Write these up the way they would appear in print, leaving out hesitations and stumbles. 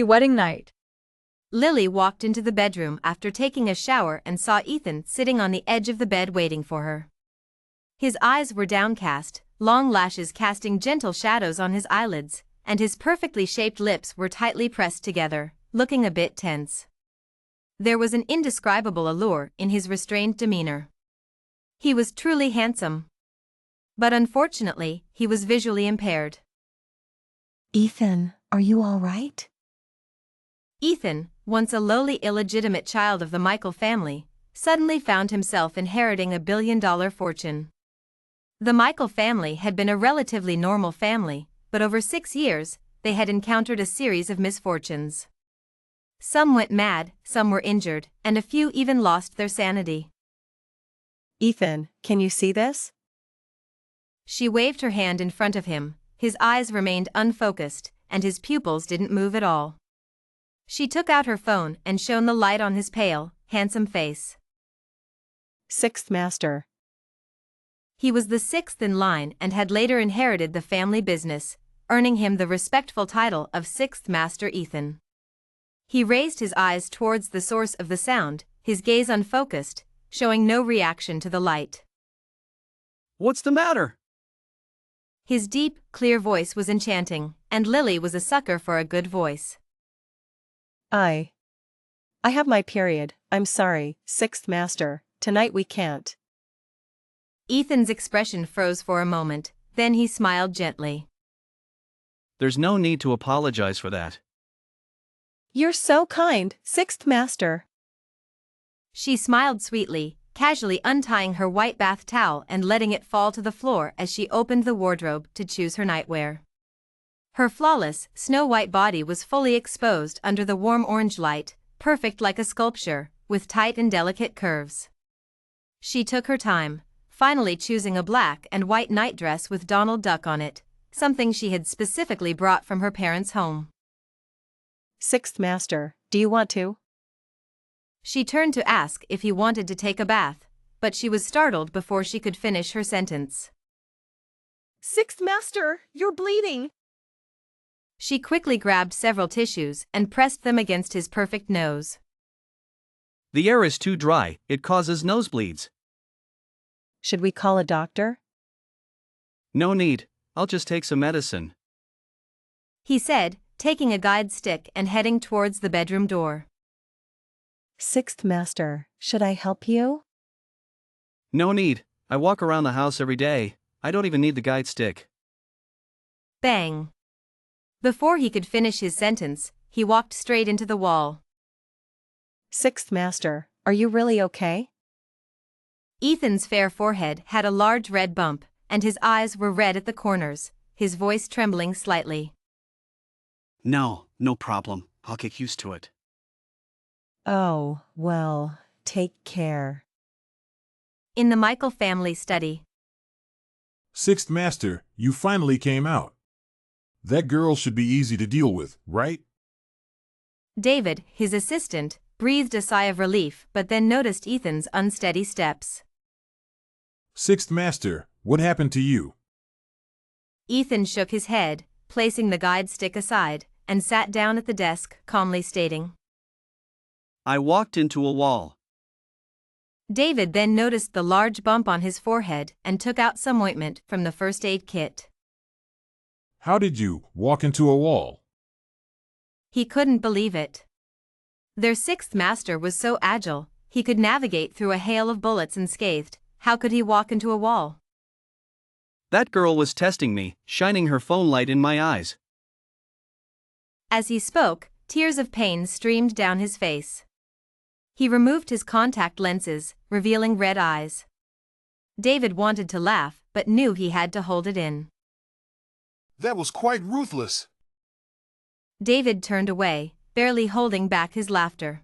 Wedding night. Lily walked into the bedroom after taking a shower and saw Ethan sitting on the edge of the bed waiting for her. His eyes were downcast, long lashes casting gentle shadows on his eyelids, and his perfectly shaped lips were tightly pressed together, looking a bit tense. There was an indescribable allure in his restrained demeanor. He was truly handsome. But unfortunately, he was visually impaired. Ethan, are you all right? Ethan, once a lowly illegitimate child of the Michael family, suddenly found himself inheriting a billion-dollar fortune. The Michael family had been a relatively normal family, but over 6 years, they had encountered a series of misfortunes. Some went mad, some were injured, and a few even lost their sanity. Ethan, can you see this? She waved her hand in front of him, his eyes remained unfocused, and his pupils didn't move at all. She took out her phone and shone the light on his pale, handsome face. Sixth Master. He was the sixth in line and had later inherited the family business, earning him the respectful title of Sixth Master Ethan. He raised his eyes towards the source of the sound, his gaze unfocused, showing no reaction to the light. What's the matter? His deep, clear voice was enchanting, and Lily was a sucker for a good voice. I have my period, I'm sorry, Sixth Master, tonight we can't. Ethan's expression froze for a moment, then he smiled gently. There's no need to apologize for that. You're so kind, Sixth Master. She smiled sweetly, casually untying her white bath towel and letting it fall to the floor as she opened the wardrobe to choose her nightwear. Her flawless, snow-white body was fully exposed under the warm orange light, perfect like a sculpture, with tight and delicate curves. She took her time, finally choosing a black and white nightdress with Donald Duck on it, something she had specifically brought from her parents' home. Sixth Master, do you want to? She turned to ask if he wanted to take a bath, but she was startled before she could finish her sentence. Sixth Master, you're bleeding. She quickly grabbed several tissues and pressed them against his perfect nose. The air is too dry, it causes nosebleeds. Should we call a doctor? No need, I'll just take some medicine. He said, taking a guide stick and heading towards the bedroom door. Sixth Master, should I help you? No need, I walk around the house every day, I don't even need the guide stick. Bang! Before he could finish his sentence, he walked straight into the wall. Sixth Master, are you really okay? Ethan's fair forehead had a large red bump, and his eyes were red at the corners, his voice trembling slightly. No problem, I'll get used to it. Oh, well, take care. In the Michael family study. Sixth Master, you finally came out. That girl should be easy to deal with, right? David, his assistant, breathed a sigh of relief but then noticed Ethan's unsteady steps. Sixth Master, what happened to you? Ethan shook his head, placing the guide stick aside, and sat down at the desk, calmly stating. I walked into a wall. David then noticed the large bump on his forehead and took out some ointment from the first aid kit. How did you walk into a wall? He couldn't believe it. Their sixth master was so agile, he could navigate through a hail of bullets unscathed. How could he walk into a wall? That girl was testing me, shining her phone light in my eyes. As he spoke, tears of pain streamed down his face. He removed his contact lenses, revealing red eyes. David wanted to laugh, but knew he had to hold it in. That was quite ruthless. David turned away, barely holding back his laughter.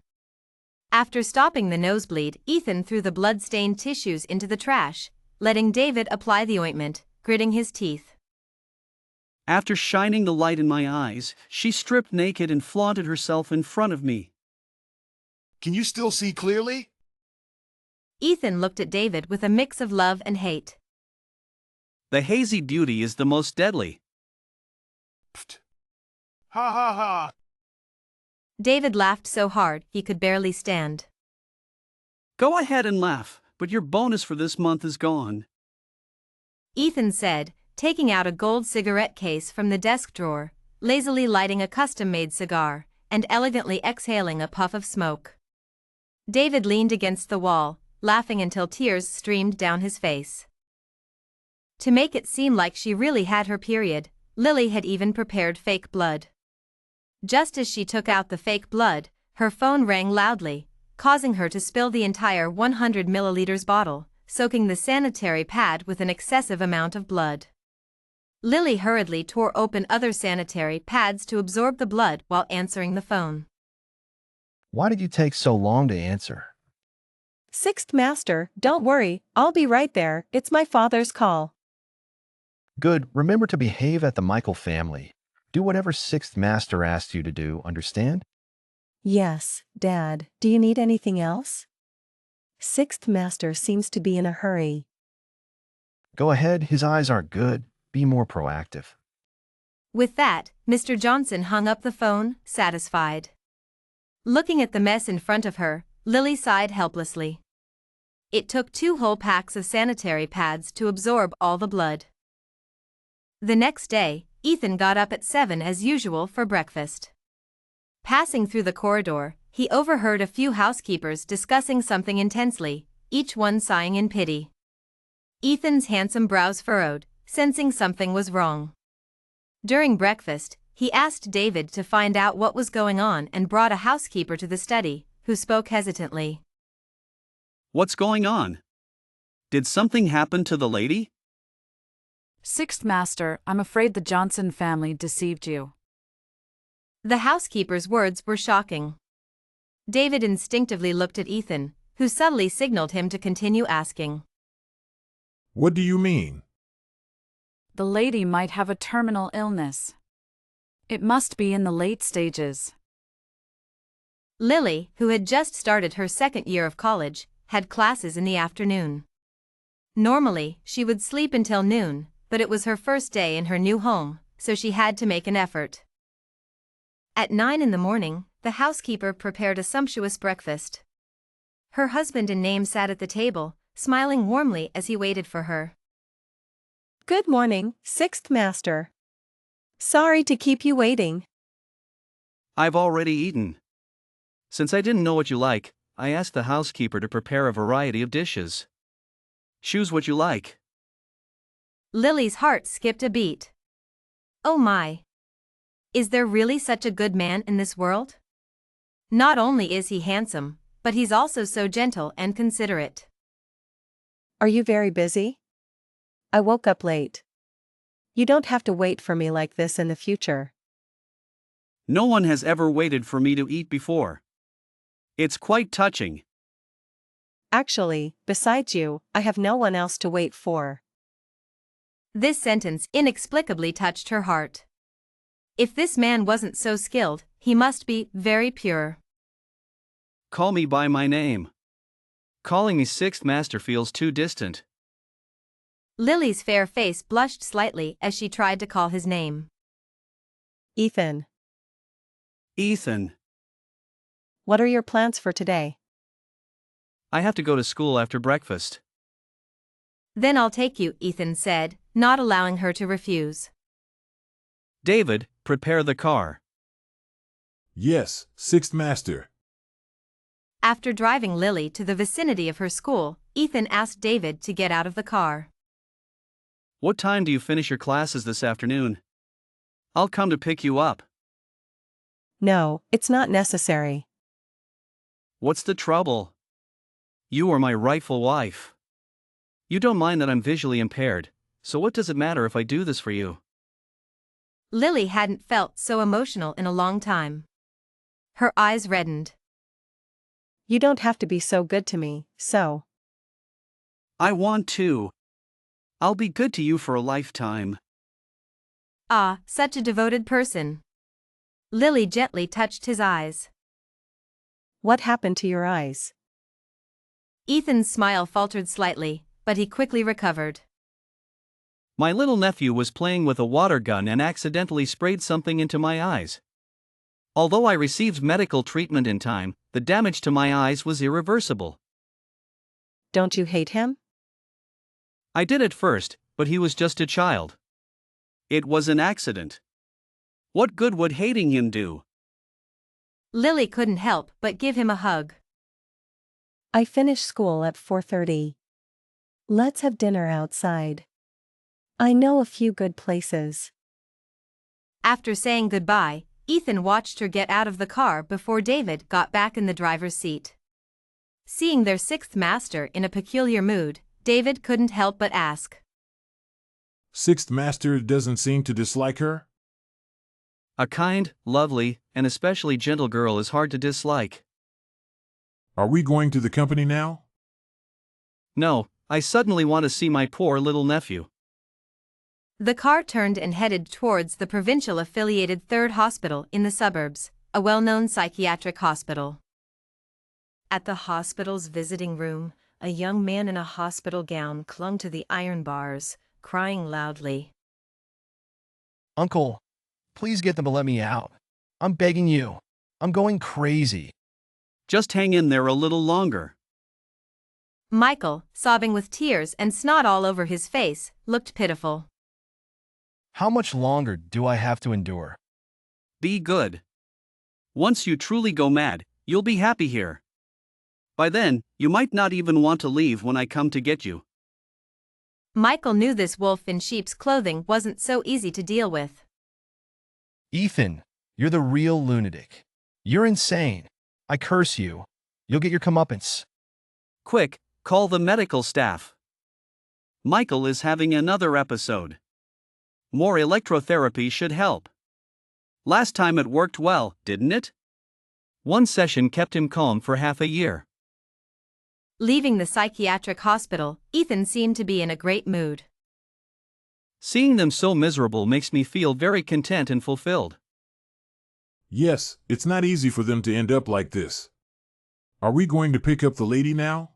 After stopping the nosebleed, Ethan threw the blood-stained tissues into the trash, letting David apply the ointment, gritting his teeth. After shining the light in my eyes, she stripped naked and flaunted herself in front of me. Can you still see clearly? Ethan looked at David with a mix of love and hate. The hazy beauty is the most deadly. Pfft. Ha ha ha. David laughed so hard he could barely stand. Go ahead and laugh, but your bonus for this month is gone. Ethan said, taking out a gold cigarette case from the desk drawer, lazily lighting a custom-made cigar, and elegantly exhaling a puff of smoke. David leaned against the wall, laughing until tears streamed down his face. To make it seem like she really had her period, Lily had even prepared fake blood. Just as she took out the fake blood, her phone rang loudly, causing her to spill the entire 100 milliliters bottle, soaking the sanitary pad with an excessive amount of blood. Lily hurriedly tore open other sanitary pads to absorb the blood while answering the phone. Why did you take so long to answer? Sixth Master, don't worry, I'll be right there, it's my father's call. Good, remember to behave at the Michael family. Do whatever Sixth Master asks you to do, understand? Yes, Dad, do you need anything else? Sixth Master seems to be in a hurry. Go ahead, his eyes aren't good. Be more proactive. With that, Mr. Johnson hung up the phone, satisfied. Looking at the mess in front of her, Lily sighed helplessly. It took 2 whole packs of sanitary pads to absorb all the blood. The next day, Ethan got up at 7 as usual for breakfast. Passing through the corridor, he overheard a few housekeepers discussing something intensely, each one sighing in pity. Ethan's handsome brows furrowed, sensing something was wrong. During breakfast, he asked David to find out what was going on and brought a housekeeper to the study, who spoke hesitantly. What's going on? Did something happen to the lady? Sixth Master, I'm afraid the Johnson family deceived you. The housekeeper's words were shocking. David instinctively looked at Ethan, who subtly signaled him to continue asking. What do you mean? The lady might have a terminal illness. It must be in the late stages. Lily, who had just started her second year of college, had classes in the afternoon. Normally, she would sleep until noon, but it was her first day in her new home, so she had to make an effort. At 9 in the morning, the housekeeper prepared a sumptuous breakfast. Her husband in name sat at the table, smiling warmly as he waited for her. Good morning, Sixth Master. Sorry to keep you waiting. I've already eaten. Since I didn't know what you like, I asked the housekeeper to prepare a variety of dishes. Choose what you like. Lily's heart skipped a beat. Oh my! Is there really such a good man in this world? Not only is he handsome, but he's also so gentle and considerate. Are you very busy? I woke up late. You don't have to wait for me like this in the future. No one has ever waited for me to eat before. It's quite touching. Actually, besides you, I have no one else to wait for. This sentence inexplicably touched her heart. If this man wasn't so skilled, he must be very pure. Call me by my name. Calling me Sixth Master feels too distant. Lily's fair face blushed slightly as she tried to call his name. Ethan. Ethan. What are your plans for today? I have to go to school after breakfast. Then I'll take you, Ethan said, not allowing her to refuse. David, prepare the car. Yes, Sixth Master. After driving Lily to the vicinity of her school, Ethan asked David to get out of the car. What time do you finish your classes this afternoon? I'll come to pick you up. No, it's not necessary. What's the trouble? You are my rightful wife. You don't mind that I'm visually impaired, so what does it matter if I do this for you? Lily hadn't felt so emotional in a long time. Her eyes reddened. You don't have to be so good to me, so. I want to. I'll be good to you for a lifetime. Ah, such a devoted person. Lily gently touched his eyes. What happened to your eyes? Ethan's smile faltered slightly, but he quickly recovered. My little nephew was playing with a water gun and accidentally sprayed something into my eyes. Although I received medical treatment in time, the damage to my eyes was irreversible. Don't you hate him? I did at first, but he was just a child. It was an accident. What good would hating him do? Lily couldn't help but give him a hug. I finish school at 4:30. Let's have dinner outside. I know a few good places. After saying goodbye, Ethan watched her get out of the car before David got back in the driver's seat. Seeing their sixth master in a peculiar mood, David couldn't help but ask. Sixth master doesn't seem to dislike her? A kind, lovely, and especially gentle girl is hard to dislike. Are we going to the company now? No, I suddenly want to see my poor little nephew. The car turned and headed towards the provincial-affiliated Third Hospital in the suburbs, a well-known psychiatric hospital. At the hospital's visiting room, a young man in a hospital gown clung to the iron bars, crying loudly. Uncle, please get them to let me out. I'm begging you. I'm going crazy. Just hang in there a little longer. Michael, sobbing with tears and snot all over his face, looked pitiful. How much longer do I have to endure? Be good. Once you truly go mad, you'll be happy here. By then, you might not even want to leave when I come to get you. Michael knew this wolf in sheep's clothing wasn't so easy to deal with. Ethan, you're the real lunatic. You're insane. I curse you. You'll get your comeuppance. Quick, call the medical staff. Michael is having another episode. More electrotherapy should help. Last time it worked well, didn't it? One session kept him calm for half a year. Leaving the psychiatric hospital, Ethan seemed to be in a great mood. Seeing them so miserable makes me feel very content and fulfilled. Yes, it's not easy for them to end up like this. Are we going to pick up the lady now?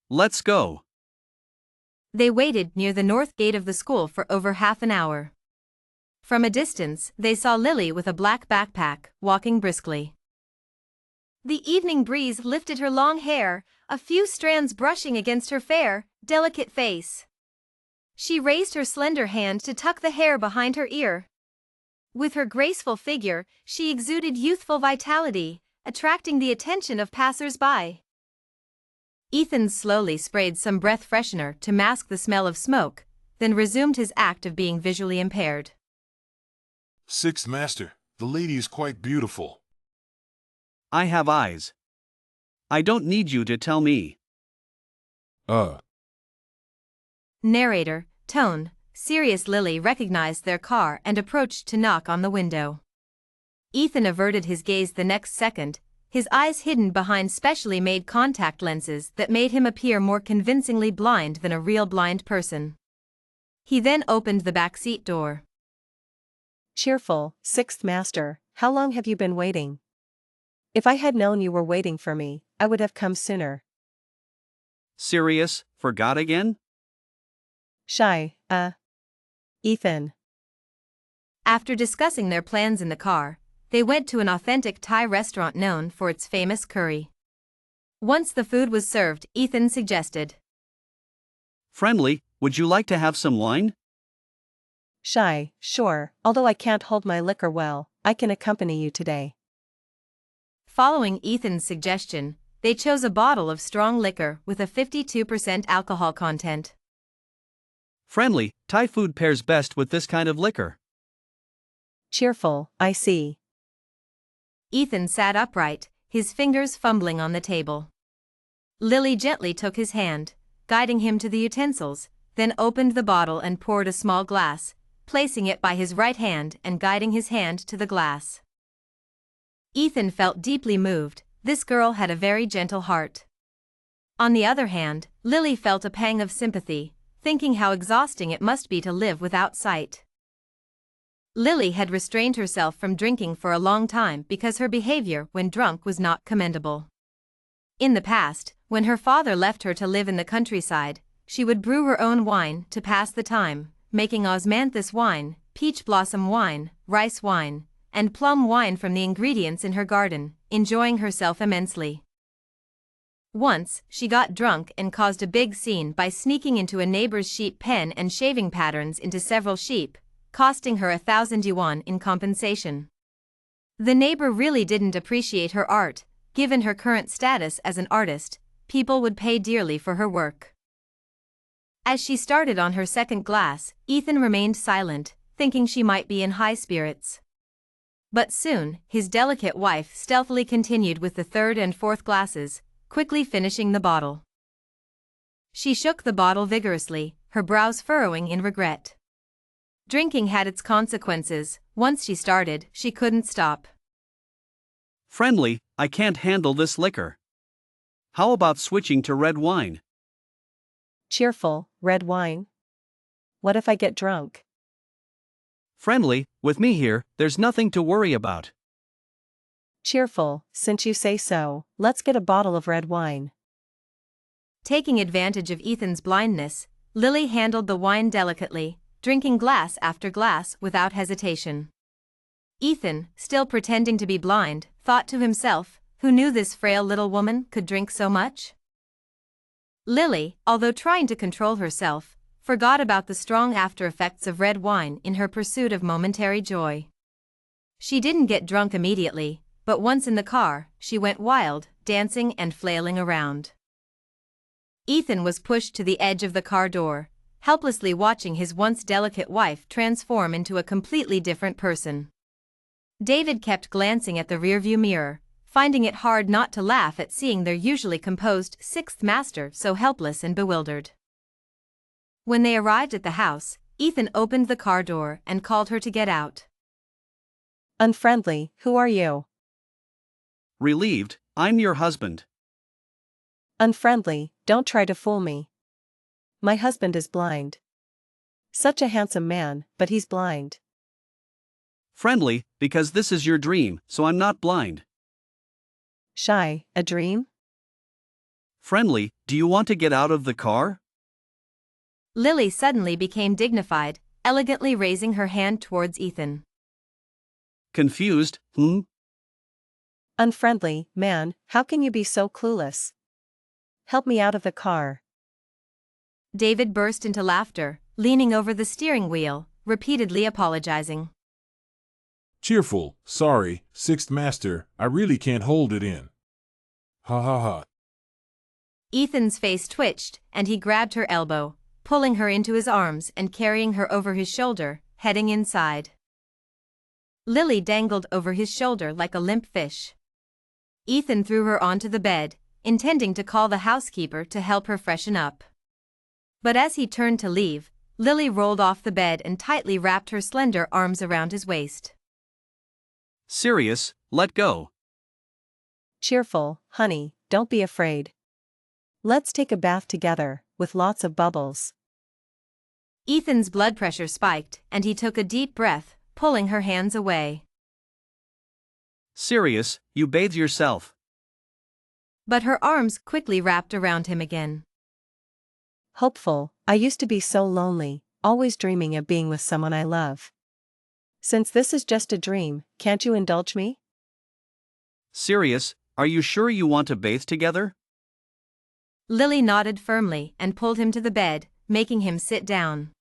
Let's go. They waited near the north gate of the school for over half an hour. From a distance, they saw Lily with a black backpack, walking briskly. The evening breeze lifted her long hair, a few strands brushing against her fair, delicate face. She raised her slender hand to tuck the hair behind her ear. With her graceful figure, she exuded youthful vitality, attracting the attention of passers-by. Ethan slowly sprayed some breath freshener to mask the smell of smoke, then resumed his act of being visually impaired. Sixth master, the lady is quite beautiful. I have eyes. I don't need you to tell me. Narrator, tone, serious. Lily recognized their car and approached to knock on the window. Ethan averted his gaze the next second, his eyes hidden behind specially made contact lenses that made him appear more convincingly blind than a real blind person. He then opened the backseat door. Cheerful, sixth master, how long have you been waiting? If I had known you were waiting for me, I would have come sooner. Serious, forgot again? Shy, Ethan. After discussing their plans in the car, they went to an authentic Thai restaurant known for its famous curry. Once the food was served, Ethan suggested. Friendly, would you like to have some wine? Shy, sure, although I can't hold my liquor well, I can accompany you today. Following Ethan's suggestion, they chose a bottle of strong liquor with a 52% alcohol content. Friendly, Thai food pairs best with this kind of liquor. Cheerful, I see. Ethan sat upright, his fingers fumbling on the table. Lily gently took his hand, guiding him to the utensils, then opened the bottle and poured a small glass, placing it by his right hand and guiding his hand to the glass. Ethan felt deeply moved. This girl had a very gentle heart. On the other hand, Lily felt a pang of sympathy, thinking how exhausting it must be to live without sight. Lily had restrained herself from drinking for a long time because her behavior when drunk was not commendable. In the past, when her father left her to live in the countryside, she would brew her own wine to pass the time, making osmanthus wine, peach blossom wine, rice wine, and plum wine from the ingredients in her garden, enjoying herself immensely. Once, she got drunk and caused a big scene by sneaking into a neighbor's sheep pen and shaving patterns into several sheep, costing her 1,000 yuan in compensation. The neighbor really didn't appreciate her art. Given her current status as an artist, people would pay dearly for her work. As she started on her second glass, Ethan remained silent, thinking she might be in high spirits. But soon, his delicate wife stealthily continued with the third and fourth glasses, quickly finishing the bottle. She shook the bottle vigorously, her brows furrowing in regret. Drinking had its consequences. Once she started, she couldn't stop. Friendly, I can't handle this liquor. How about switching to red wine? Cheerful, red wine. What if I get drunk? Friendly, with me here, there's nothing to worry about. Cheerful, since you say so, let's get a bottle of red wine. Taking advantage of Ethan's blindness, Lily handled the wine delicately, drinking glass after glass without hesitation. Ethan, still pretending to be blind, thought to himself, who knew this frail little woman could drink so much? Lily, although trying to control herself, forgot about the strong after-effects of red wine in her pursuit of momentary joy. She didn't get drunk immediately, but once in the car, she went wild, dancing and flailing around. Ethan was pushed to the edge of the car door, helplessly watching his once delicate wife transform into a completely different person. David kept glancing at the rearview mirror, finding it hard not to laugh at seeing their usually composed sixth master so helpless and bewildered. When they arrived at the house, Ethan opened the car door and called her to get out. Unfriendly, who are you? Relieved, I'm your husband. Unfriendly, don't try to fool me. My husband is blind. Such a handsome man, but he's blind. Friendly, because this is your dream, so I'm not blind. Shy, a dream? Friendly, do you want to get out of the car? Lily suddenly became dignified, elegantly raising her hand towards Ethan. Confused, Unfriendly, man, how can you be so clueless? Help me out of the car. David burst into laughter, leaning over the steering wheel, repeatedly apologizing. Cheerful, sorry, sixth master, I really can't hold it in. Ha ha ha. Ethan's face twitched, and he grabbed her elbow, pulling her into his arms and carrying her over his shoulder, heading inside. Lily dangled over his shoulder like a limp fish. Ethan threw her onto the bed, intending to call the housekeeper to help her freshen up. But as he turned to leave, Lily rolled off the bed and tightly wrapped her slender arms around his waist. Serious, let go. Cheerful, honey, don't be afraid. Let's take a bath together, with lots of bubbles. Ethan's blood pressure spiked, and he took a deep breath, pulling her hands away. Serious, you bathe yourself. But her arms quickly wrapped around him again. Hopeful, I used to be so lonely, always dreaming of being with someone I love. Since this is just a dream, can't you indulge me? Serious, are you sure you want to bathe together? Lily nodded firmly and pulled him to the bed, making him sit down.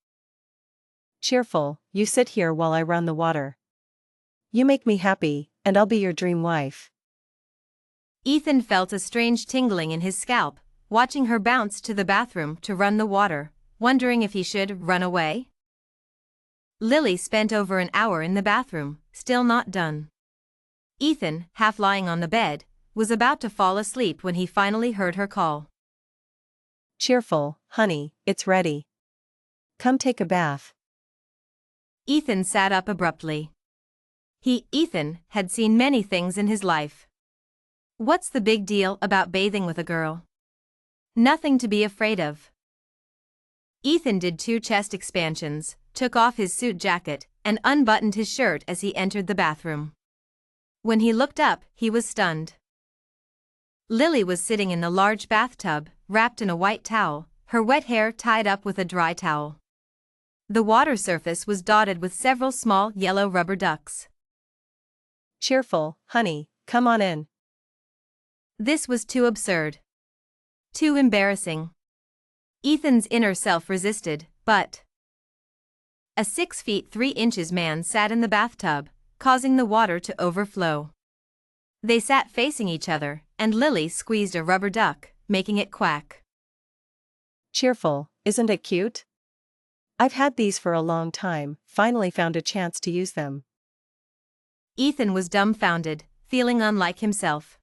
Cheerful, you sit here while I run the water. You make me happy, and I'll be your dream wife. Ethan felt a strange tingling in his scalp, watching her bounce to the bathroom to run the water, wondering if he should run away. Lily spent over an hour in the bathroom, still not done. Ethan, half lying on the bed, was about to fall asleep when he finally heard her call. Cheerful, honey, it's ready. Come take a bath. Ethan sat up abruptly. Ethan, had seen many things in his life. What's the big deal about bathing with a girl? Nothing to be afraid of. Ethan did 2 chest expansions, took off his suit jacket, and unbuttoned his shirt as he entered the bathroom. When he looked up, he was stunned. Lily was sitting in the large bathtub, wrapped in a white towel, her wet hair tied up with a dry towel. The water surface was dotted with several small yellow rubber ducks. Cheerful, honey, come on in. This was too absurd. Too embarrassing. Ethan's inner self resisted, but a 6 feet 3 inches man sat in the bathtub, causing the water to overflow. They sat facing each other, and Lily squeezed a rubber duck, making it quack. Cheerful, isn't it cute? I've had these for a long time, finally found a chance to use them. Ethan was dumbfounded, feeling unlike himself.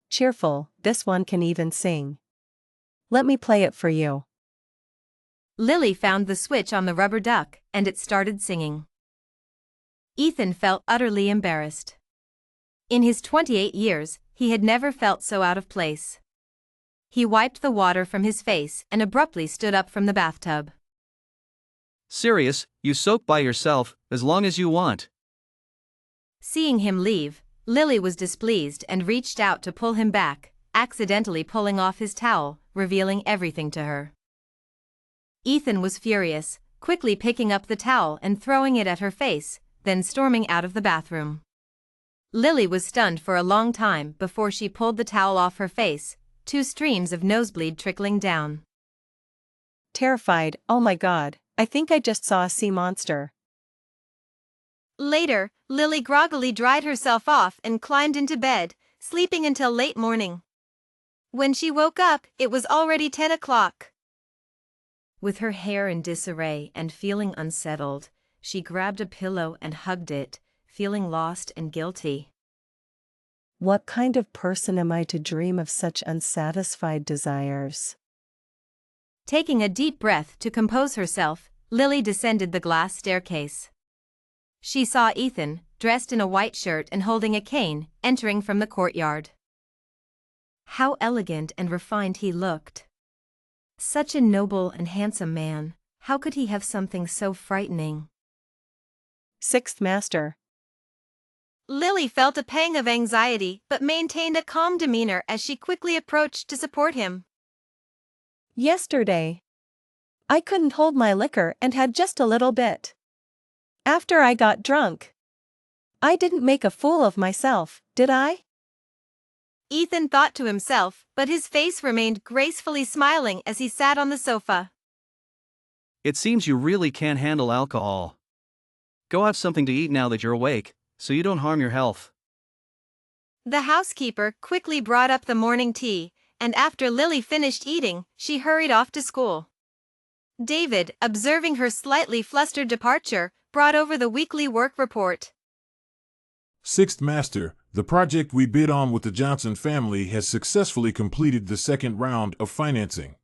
Cheerful, this one can even sing. Let me play it for you. Lily found the switch on the rubber duck, and it started singing. Ethan felt utterly embarrassed. In his 28 years, he had never felt so out of place. He wiped the water from his face and abruptly stood up from the bathtub. Serious, you soak by yourself, as long as you want. Seeing him leave, Lily was displeased and reached out to pull him back, accidentally pulling off his towel, revealing everything to her. Ethan was furious, quickly picking up the towel and throwing it at her face, then storming out of the bathroom. Lily was stunned for a long time before she pulled the towel off her face, 2 streams of nosebleed trickling down. Terrified, oh my god, I think I just saw a sea monster. Later, Lily groggily dried herself off and climbed into bed, sleeping until late morning. When she woke up, it was already 10 o'clock. With her hair in disarray and feeling unsettled, she grabbed a pillow and hugged it, feeling lost and guilty. What kind of person am I to dream of such unsatisfied desires? Taking a deep breath to compose herself, Lily descended the glass staircase. She saw Ethan, dressed in a white shirt and holding a cane, entering from the courtyard. How elegant and refined he looked. Such a noble and handsome man, how could he have something so frightening? 6th Master. Lily felt a pang of anxiety but maintained a calm demeanor as she quickly approached to support him. Yesterday, I couldn't hold my liquor and had just a little bit. After I got drunk, I didn't make a fool of myself, did I? Ethan thought to himself, but his face remained gracefully smiling as he sat on the sofa. It seems you really can't handle alcohol. Go have something to eat now that you're awake, so you don't harm your health. The housekeeper quickly brought up the morning tea, and after Lily finished eating, she hurried off to school. David, observing her slightly flustered departure, brought over the weekly work report. 6th Master, the project we bid on with the Johnson family has successfully completed the second round of financing.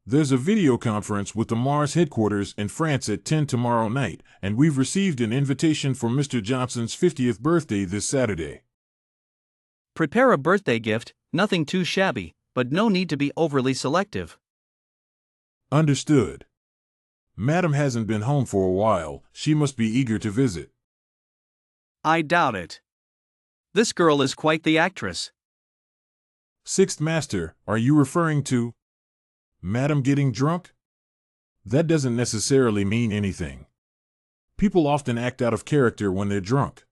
There's a video conference with the Mars headquarters in France at 10 tomorrow night, and we've received an invitation for Mr. Johnson's 50th birthday this Saturday. Prepare a birthday gift, nothing too shabby, but no need to be overly selective. Understood. Madam hasn't been home for a while, she must be eager to visit. I doubt it. This girl is quite the actress. 6th Master, are you referring to Madam getting drunk? That doesn't necessarily mean anything. People often act out of character when they're drunk.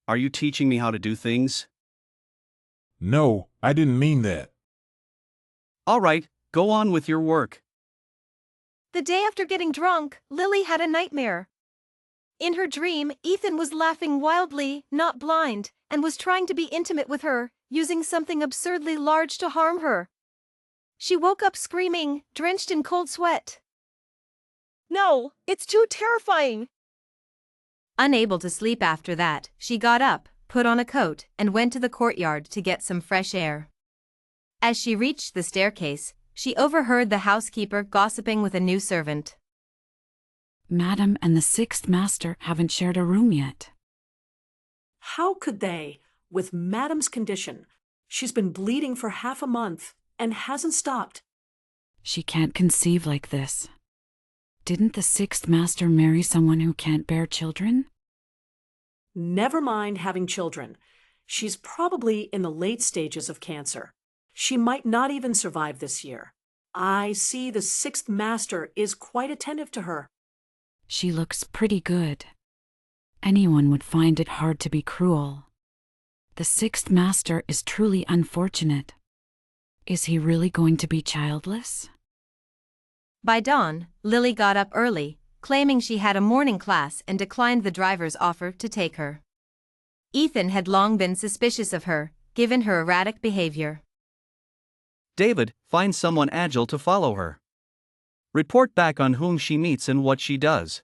Are you teaching me how to do things? No, I didn't mean that. All right, go on with your work. The day after getting drunk, Lily had a nightmare. In her dream, Ethan was laughing wildly, not blind, and was trying to be intimate with her, using something absurdly large to harm her. She woke up screaming, drenched in cold sweat. No, it's too terrifying. Unable to sleep after that, she got up, put on a coat, and went to the courtyard to get some fresh air. As she reached the staircase, she overheard the housekeeper gossiping with a new servant. Madam and the 6th Master haven't shared a room yet. How could they, with Madam's condition? She's been bleeding for half a month and hasn't stopped. She can't conceive like this. Didn't the 6th Master marry someone who can't bear children? Never mind having children. She's probably in the late stages of cancer. She might not even survive this year. I see the 6th Master is quite attentive to her. She looks pretty good. Anyone would find it hard to be cruel. The sixth master is truly unfortunate. Is he really going to be childless? By dawn, Lily got up early, claiming she had a morning class and declined the driver's offer to take her. Ethan had long been suspicious of her, given her erratic behavior. David, find someone agile to follow her. Report back on whom she meets and what she does.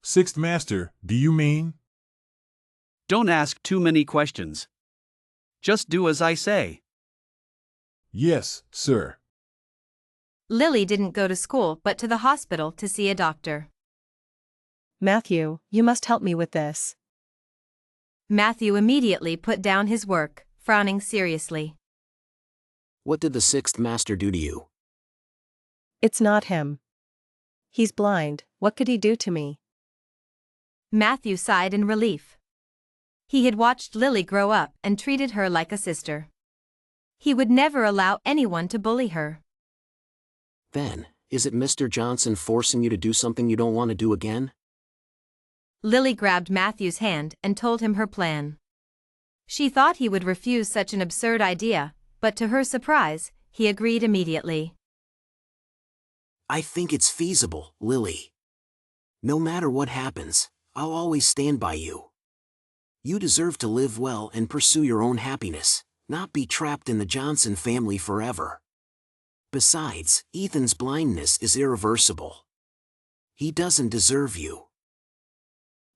Sixth master, do you mean? Don't ask too many questions. Just do as I say. Yes, sir. Lily didn't go to school but to the hospital to see a doctor. Matthew, you must help me with this. Matthew immediately put down his work, frowning seriously. What did the sixth master do to you? It's not him. He's blind, what could he do to me? Matthew sighed in relief. He had watched Lily grow up and treated her like a sister. He would never allow anyone to bully her. Then, is it Mr. Johnson forcing you to do something you don't want to do again? Lily grabbed Matthew's hand and told him her plan. She thought he would refuse such an absurd idea, but to her surprise, he agreed immediately. I think it's feasible, Lily. No matter what happens, I'll always stand by you. You deserve to live well and pursue your own happiness, not be trapped in the Johnson family forever. Besides, Ethan's blindness is irreversible. He doesn't deserve you.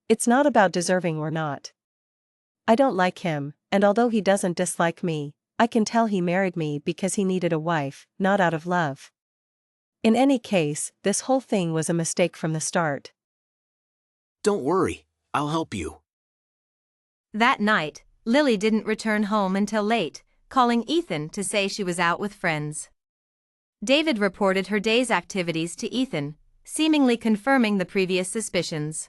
It's not about deserving or not. I don't like him, and although he doesn't dislike me, I can tell he married me because he needed a wife, not out of love. In any case, this whole thing was a mistake from the start. Don't worry, I'll help you. That night, Lily didn't return home until late, calling Ethan to say she was out with friends. David reported her day's activities to Ethan, seemingly confirming the previous suspicions.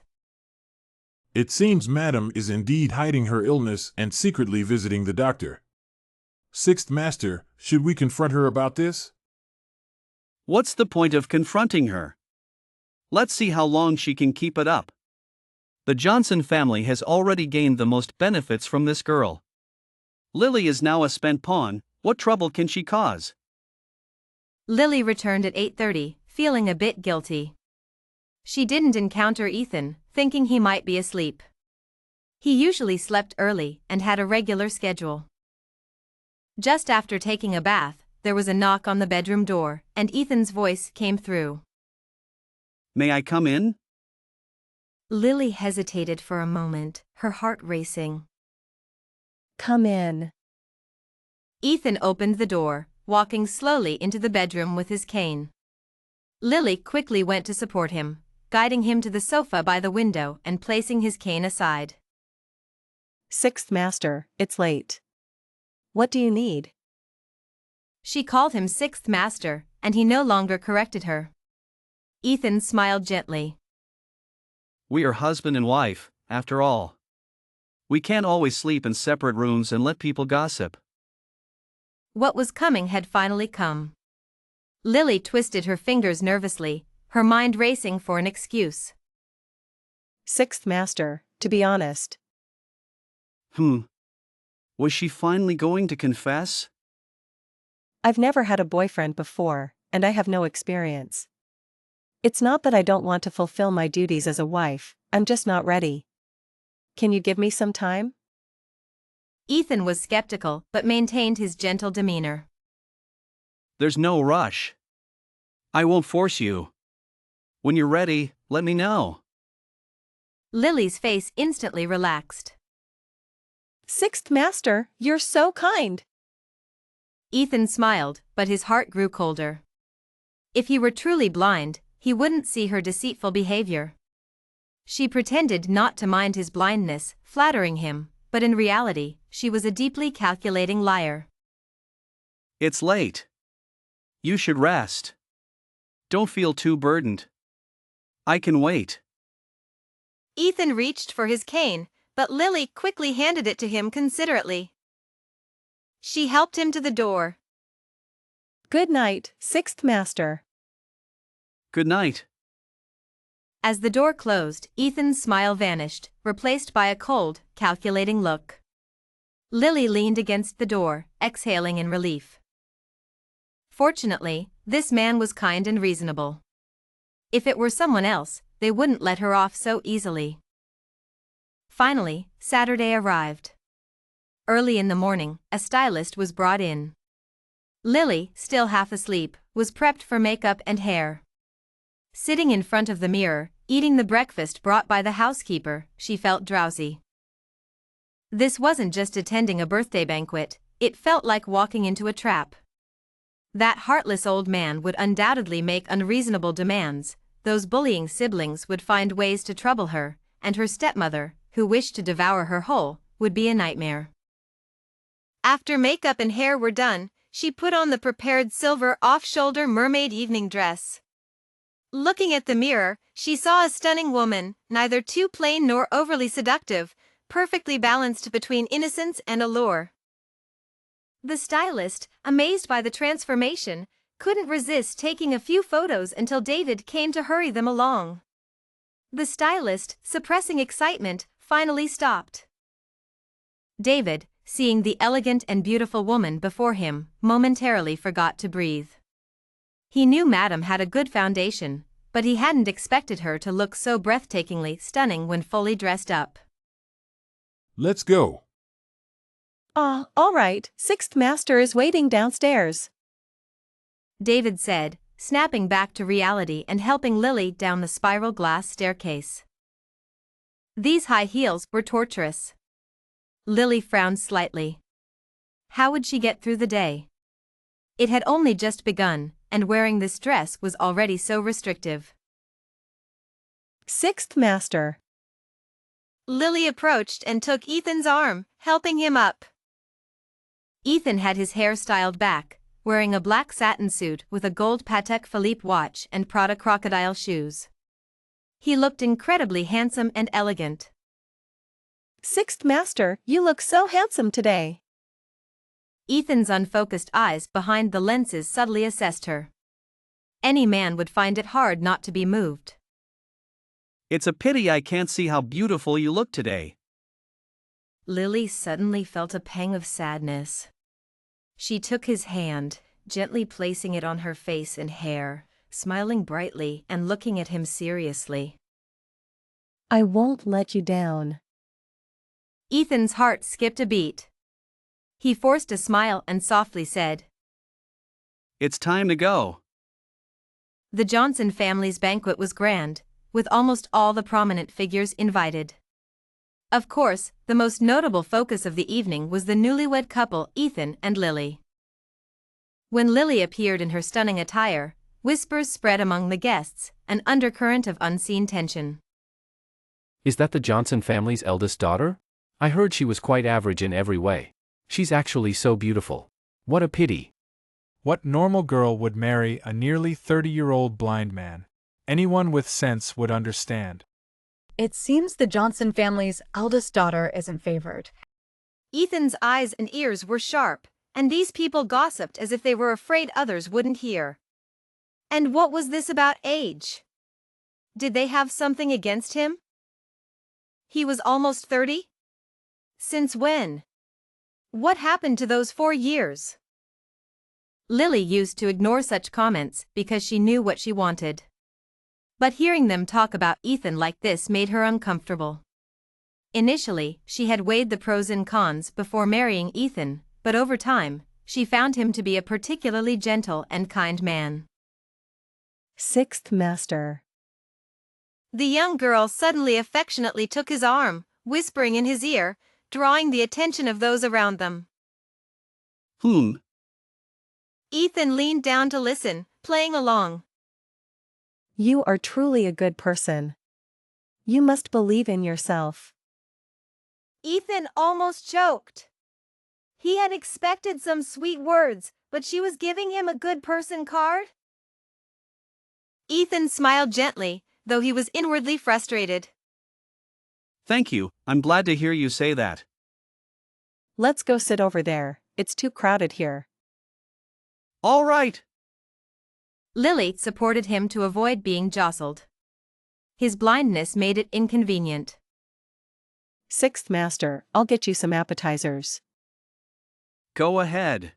It seems Madam is indeed hiding her illness and secretly visiting the doctor. Sixth master, should we confront her about this? What's the point of confronting her? Let's see how long she can keep it up. The Johnson family has already gained the most benefits from this girl. Lily is now a spent pawn, what trouble can she cause? Lily returned at 8:30, feeling a bit guilty. She didn't encounter Ethan, thinking he might be asleep. He usually slept early and had a regular schedule. Just after taking a bath, there was a knock on the bedroom door, and Ethan's voice came through. May I come in? Lily hesitated for a moment, her heart racing. Come in. Ethan opened the door, walking slowly into the bedroom with his cane. Lily quickly went to support him, guiding him to the sofa by the window and placing his cane aside. Sixth master, it's late. What do you need? She called him sixth master, and he no longer corrected her. Ethan smiled gently. We are husband and wife, after all. We can't always sleep in separate rooms and let people gossip. What was coming had finally come. Lily twisted her fingers nervously, her mind racing for an excuse. Sixth master, to be honest. Was she finally going to confess? I've never had a boyfriend before, and I have no experience. It's not that I don't want to fulfill my duties as a wife, I'm just not ready. Can you give me some time? Ethan was skeptical but maintained his gentle demeanor. There's no rush. I won't force you. When you're ready, let me know. Lily's face instantly relaxed. Sixth master, you're so kind. Ethan smiled, but his heart grew colder. If he were truly blind, he wouldn't see her deceitful behavior. She pretended not to mind his blindness, flattering him, but in reality, she was a deeply calculating liar. It's late. You should rest. Don't feel too burdened. I can wait. Ethan reached for his cane, but Lily quickly handed it to him considerately. She helped him to the door. Good night, sixth master. Good night. As the door closed, Ethan's smile vanished, replaced by a cold, calculating look. Lily leaned against the door, exhaling in relief. Fortunately, this man was kind and reasonable. If it were someone else, they wouldn't let her off so easily. Finally, Saturday arrived. Early in the morning, a stylist was brought in. Lily, still half asleep, was prepped for makeup and hair. Sitting in front of the mirror, eating the breakfast brought by the housekeeper, she felt drowsy. This wasn't just attending a birthday banquet, it felt like walking into a trap. That heartless old man would undoubtedly make unreasonable demands, those bullying siblings would find ways to trouble her, and her stepmother, who wished to devour her whole, would be a nightmare. After makeup and hair were done, she put on the prepared silver off-shoulder mermaid evening dress. Looking at the mirror, she saw a stunning woman, neither too plain nor overly seductive, perfectly balanced between innocence and allure. The stylist, amazed by the transformation, couldn't resist taking a few photos until David came to hurry them along. The stylist, suppressing excitement, finally stopped. David, seeing the elegant and beautiful woman before him, momentarily forgot to breathe. He knew Madame had a good foundation, but he hadn't expected her to look so breathtakingly stunning when fully dressed up. Let's go. All right, Sixth Master is waiting downstairs. David said, snapping back to reality and helping Lily down the spiral glass staircase. These high heels were torturous. Lily frowned slightly. How would she get through the day? It had only just begun, and wearing this dress was already so restrictive. Sixth Master. Lily approached and took Ethan's arm, helping him up. Ethan had his hair styled back, wearing a black satin suit with a gold Patek Philippe watch and Prada crocodile shoes. He looked incredibly handsome and elegant. Sixth Master, you look so handsome today. Ethan's unfocused eyes behind the lenses subtly assessed her. Any man would find it hard not to be moved. It's a pity I can't see how beautiful you look today. Lily suddenly felt a pang of sadness. She took his hand, gently placing it on her face and hair, smiling brightly and looking at him seriously. I won't let you down. Ethan's heart skipped a beat. He forced a smile and softly said, It's time to go. The Johnson family's banquet was grand, with almost all the prominent figures invited. Of course, the most notable focus of the evening was the newlywed couple Ethan and Lily. When Lily appeared in her stunning attire, whispers spread among the guests, an undercurrent of unseen tension. Is that the Johnson family's eldest daughter? I heard she was quite average in every way. She's actually so beautiful. What a pity. What normal girl would marry a nearly 30-year-old blind man? Anyone with sense would understand. It seems the Johnson family's eldest daughter isn't favored. Ethan's eyes and ears were sharp, and these people gossiped as if they were afraid others wouldn't hear. And what was this about age? Did they have something against him? He was almost 30? Since when? What happened to those 4 years? Lily used to ignore such comments because she knew what she wanted. But hearing them talk about Ethan like this made her uncomfortable. Initially, she had weighed the pros and cons before marrying Ethan, but over time, she found him to be a particularly gentle and kind man. Sixth Master. The young girl suddenly affectionately took his arm, whispering in his ear, drawing the attention of those around them. Ethan leaned down to listen, playing along. You are truly a good person. You must believe in yourself. Ethan almost choked. He had expected some sweet words, but she was giving him a good person card? Ethan smiled gently, though he was inwardly frustrated. Thank you, I'm glad to hear you say that. Let's go sit over there, it's too crowded here. All right. Lily supported him to avoid being jostled. His blindness made it inconvenient. Sixth Master, I'll get you some appetizers. Go ahead.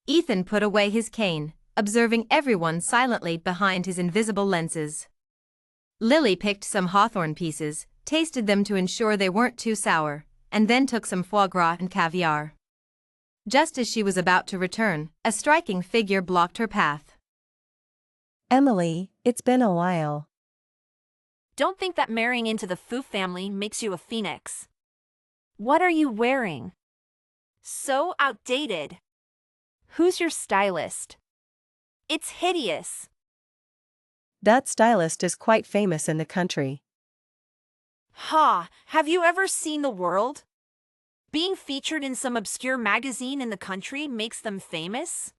Ethan put away his cane, observing everyone silently behind his invisible lenses. Lily picked some hawthorn pieces, tasted them to ensure they weren't too sour, and then took some foie gras and caviar. Just as she was about to return, a striking figure blocked her path. Emily, it's been a while. Don't think that marrying into the Fu family makes you a phoenix. What are you wearing? So outdated. Who's your stylist? It's hideous. That stylist is quite famous in the country. Ha! Have you ever seen The World? Being featured in some obscure magazine in the country makes them famous?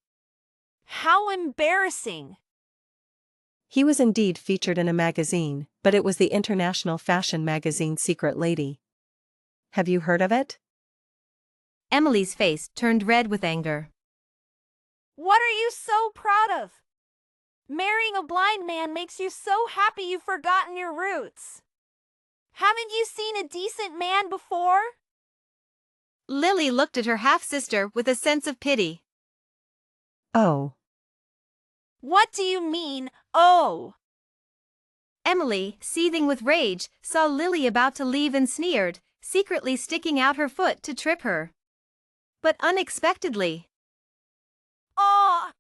How embarrassing! He was indeed featured in a magazine, but it was the international fashion magazine Secret Lady. Have you heard of it? Emily's face turned red with anger. What are you so proud of? Marrying a blind man makes you so happy you've forgotten your roots. Haven't you seen a decent man before? Lily looked at her half-sister with a sense of pity. Oh. What do you mean, oh? Emily, seething with rage, saw Lily about to leave and sneered, secretly sticking out her foot to trip her. But unexpectedly, Ah!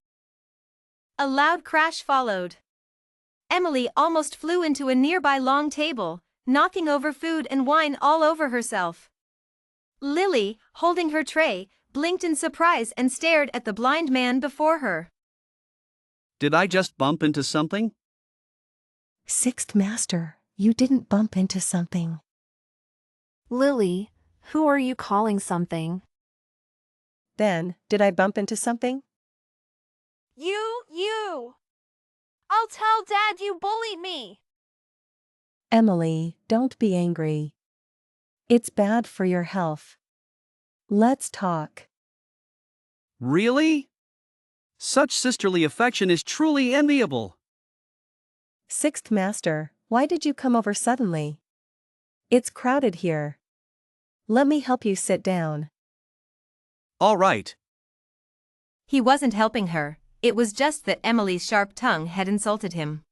a loud crash followed. Emily almost flew into a nearby long table, knocking over food and wine all over herself. Lily, holding her tray, blinked in surprise and stared at the blind man before her. Did I just bump into something? Sixth Master, you didn't bump into something. Lily, who are you calling something? Then, did I bump into something? You! I'll tell Dad you bullied me! Emily, don't be angry. It's bad for your health. Let's talk. Really? Such sisterly affection is truly enviable. Sixth Master, why did you come over suddenly? It's crowded here. Let me help you sit down. All right. He wasn't helping her, it was just that Emily's sharp tongue had insulted him.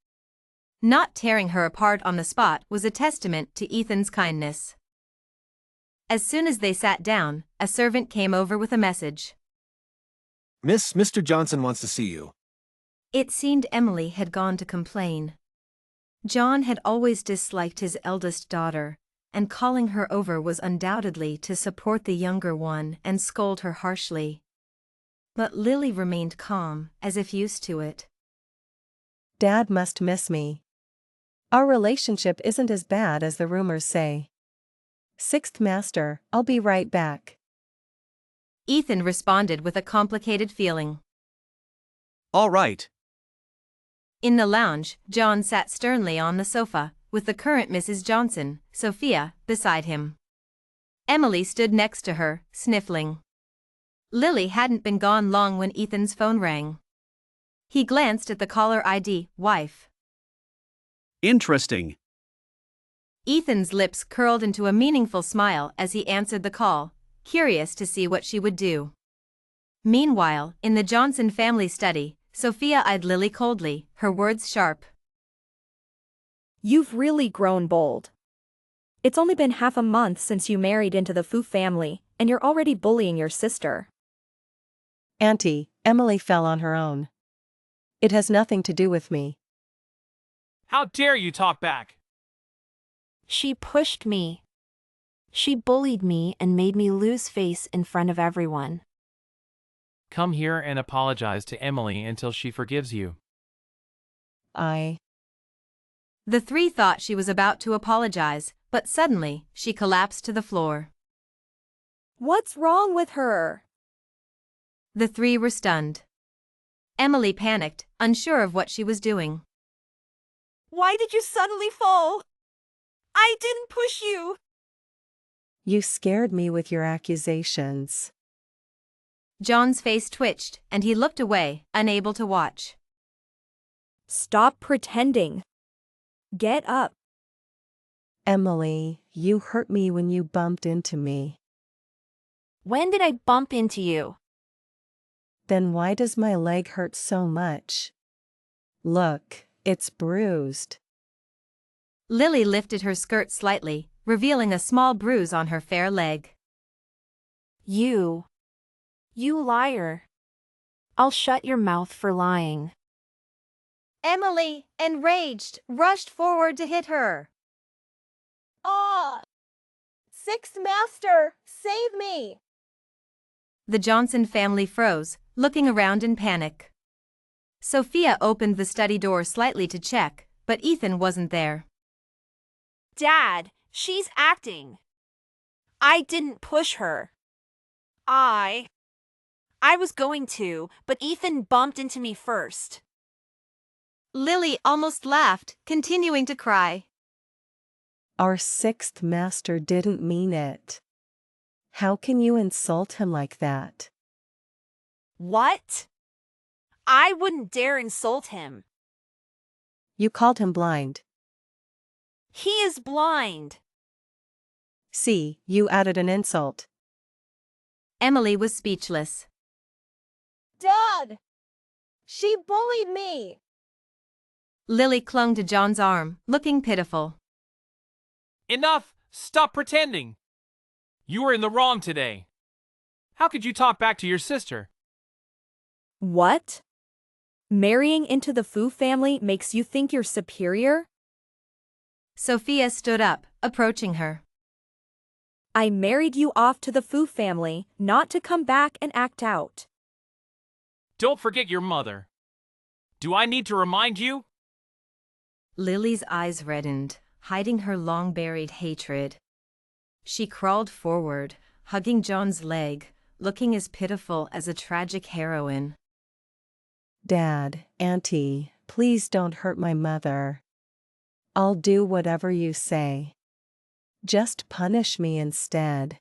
Not tearing her apart on the spot was a testament to Ethan's kindness. As soon as they sat down, a servant came over with a message. Mr. Johnson wants to see you. It seemed Emily had gone to complain. John had always disliked his eldest daughter, and calling her over was undoubtedly to support the younger one and scold her harshly. But Lily remained calm, as if used to it. Dad must miss me. Our relationship isn't as bad as the rumors say. Sixth Master, I'll be right back. Ethan responded with a complicated feeling. All right. In the lounge, John sat sternly on the sofa, with the current Mrs. Johnson, Sophia, beside him. Emily stood next to her, sniffling. Lily hadn't been gone long when Ethan's phone rang. He glanced at the caller ID, wife. Interesting. Ethan's lips curled into a meaningful smile as he answered the call, curious to see what she would do. Meanwhile, in the Johnson family study, Sophia eyed Lily coldly, her words sharp. You've really grown bold. It's only been half a month since you married into the Fu family, and you're already bullying your sister. Auntie, Emily fell on her own. It has nothing to do with me. How dare you talk back? She pushed me. She bullied me and made me lose face in front of everyone. Come here and apologize to Emily until she forgives you. The three thought she was about to apologize, but suddenly, she collapsed to the floor. What's wrong with her? The three were stunned. Emily panicked, unsure of what she was doing. Why did you suddenly fall? I didn't push you. You scared me with your accusations. John's face twitched, and he looked away, unable to watch. Stop pretending. Get up. Emily, you hurt me when you bumped into me. When did I bump into you? Then why does my leg hurt so much? Look, it's bruised. Lily lifted her skirt slightly, revealing a small bruise on her fair leg. You liar. I'll shut your mouth for lying. Emily, enraged, rushed forward to hit her. Ah! Sixth Master, save me! The Johnson family froze, looking around in panic. Sophia opened the study door slightly to check, but Ethan wasn't there. Dad, she's acting. I didn't push her. I was going to, but Ethan bumped into me first. Lily almost laughed, continuing to cry. Our sixth master didn't mean it. How can you insult him like that? What? I wouldn't dare insult him. You called him blind. He is blind. See, you added an insult. Emily was speechless. Dad! She bullied me! Lily clung to John's arm, looking pitiful. Enough! Stop pretending! You were in the wrong today. How could you talk back to your sister? What? Marrying into the Fu family makes you think you're superior? Sophia stood up, approaching her. I married you off to the Fu family, not to come back and act out. Don't forget your mother. Do I need to remind you? Lily's eyes reddened, hiding her long-buried hatred. She crawled forward, hugging John's leg, looking as pitiful as a tragic heroine. Dad, Auntie, please don't hurt my mother. I'll do whatever you say. Just punish me instead.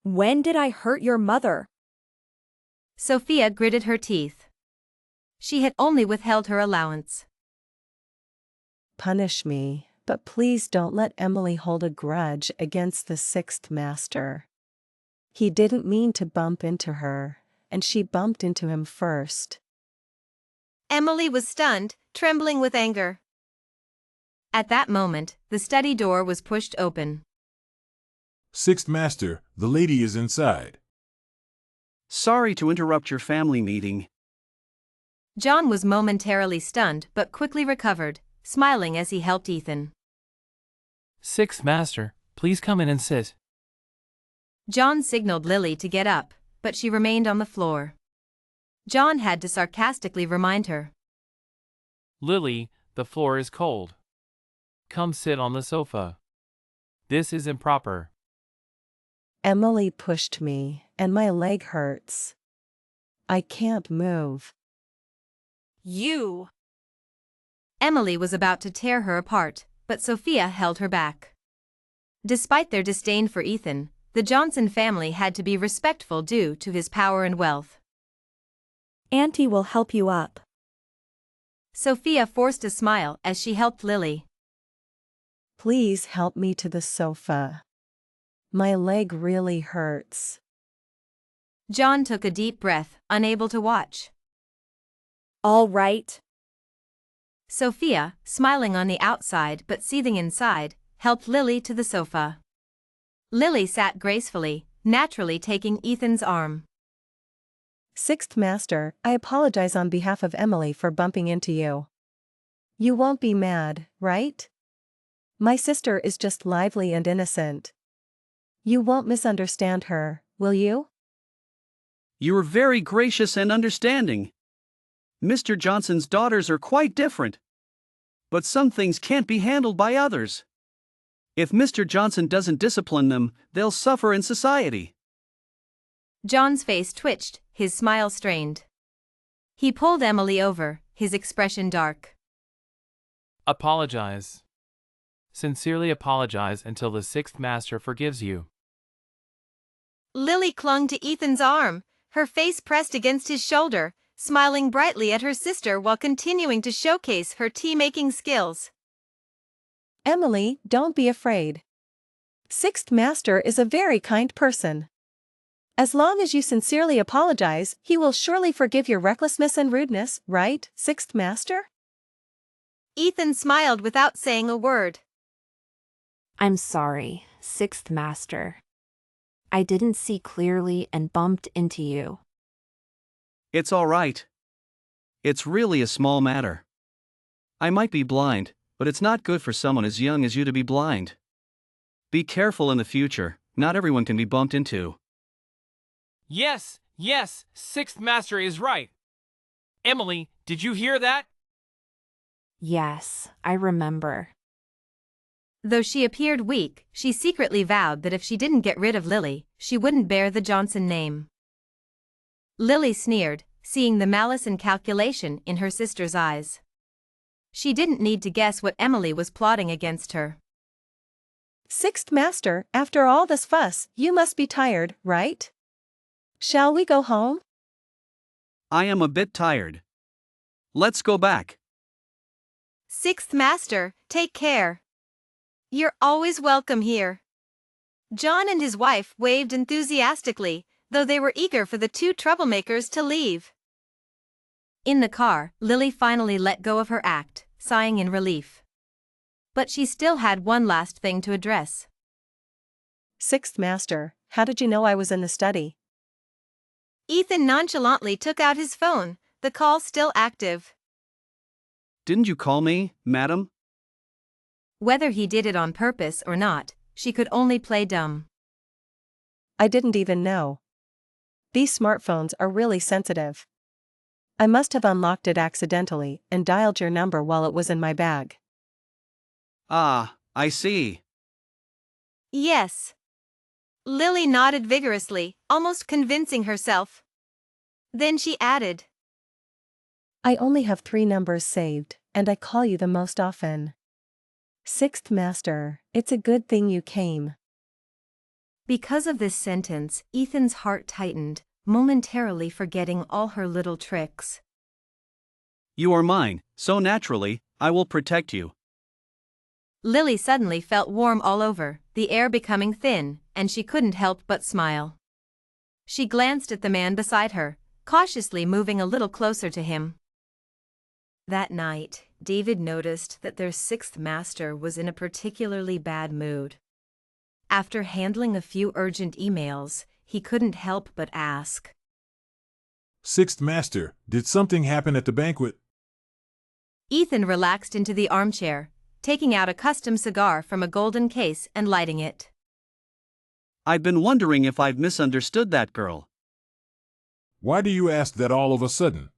When did I hurt your mother? Sophia gritted her teeth. She had only withheld her allowance. Punish me, but please don't let Emily hold a grudge against the sixth master. He didn't mean to bump into her, and she bumped into him first. Emily was stunned, trembling with anger. At that moment, the study door was pushed open. Sixth Master, the lady is inside. Sorry to interrupt your family meeting. John was momentarily stunned but quickly recovered, smiling as he helped Ethan. Sixth Master, please come in and sit. John signaled Lily to get up, but she remained on the floor. John had to sarcastically remind her. Lily, the floor is cold. Come sit on the sofa. This is improper. Emily pushed me, and my leg hurts. I can't move. You! Emily was about to tear her apart, but Sophia held her back. Despite their disdain for Ethan, the Johnson family had to be respectful due to his power and wealth. Auntie will help you up. Sophia forced a smile as she helped Lily. Please help me to the sofa. My leg really hurts. John took a deep breath, unable to watch. All right. Sophia, smiling on the outside but seething inside, helped Lily to the sofa. Lily sat gracefully, naturally taking Ethan's arm. Sixth Master, I apologize on behalf of Emily for bumping into you. You won't be mad, right? My sister is just lively and innocent. You won't misunderstand her, will you? You are very gracious and understanding. Mr. Johnson's daughters are quite different. But some things can't be handled by others. If Mr. Johnson doesn't discipline them, they'll suffer in society. John's face twitched, his smile strained. He pulled Emily over, his expression dark. Apologize. Sincerely apologize until the sixth master forgives you. Lily clung to Ethan's arm, her face pressed against his shoulder, smiling brightly at her sister while continuing to showcase her tea-making skills. Emily, don't be afraid. Sixth Master is a very kind person. As long as you sincerely apologize, he will surely forgive your recklessness and rudeness, right, Sixth Master? Ethan smiled without saying a word. I'm sorry, Sixth Master. I didn't see clearly and bumped into you. It's all right. It's really a small matter. I might be blind, but it's not good for someone as young as you to be blind. Be careful in the future, not everyone can be bumped into. Yes, Sixth Master is right. Emily, did you hear that? Yes, I remember. Though she appeared weak, she secretly vowed that if she didn't get rid of Lily, she wouldn't bear the Johnson name. Lily sneered, seeing the malice and calculation in her sister's eyes. She didn't need to guess what Emily was plotting against her. Sixth Master, after all this fuss, you must be tired, right? Shall we go home? I am a bit tired. Let's go back. Sixth Master, take care. You're always welcome here. John and his wife waved enthusiastically, though they were eager for the two troublemakers to leave. In the car, Lily finally let go of her act, sighing in relief. But she still had one last thing to address. Sixth Master, how did you know I was in the study? Ethan nonchalantly took out his phone, the call still active. Didn't you call me, madam? Whether he did it on purpose or not, she could only play dumb. I didn't even know. These smartphones are really sensitive. I must have unlocked it accidentally and dialed your number while it was in my bag. Ah, I see. Yes. Lily nodded vigorously, almost convincing herself. Then she added, I only have 3 numbers saved, and I call you the most often. Sixth Master, it's a good thing you came. Because of this sentence, Ethan's heart tightened, momentarily forgetting all her little tricks. You are mine, so naturally, I will protect you. Lily suddenly felt warm all over, the air becoming thin, and she couldn't help but smile. She glanced at the man beside her, cautiously moving a little closer to him. That night, David noticed that their Sixth Master was in a particularly bad mood. After handling a few urgent emails, he couldn't help but ask, Sixth Master, did something happen at the banquet? Ethan relaxed into the armchair, taking out a custom cigar from a golden case and lighting it. I've been wondering if I've misunderstood that girl. Why do you ask that all of a sudden?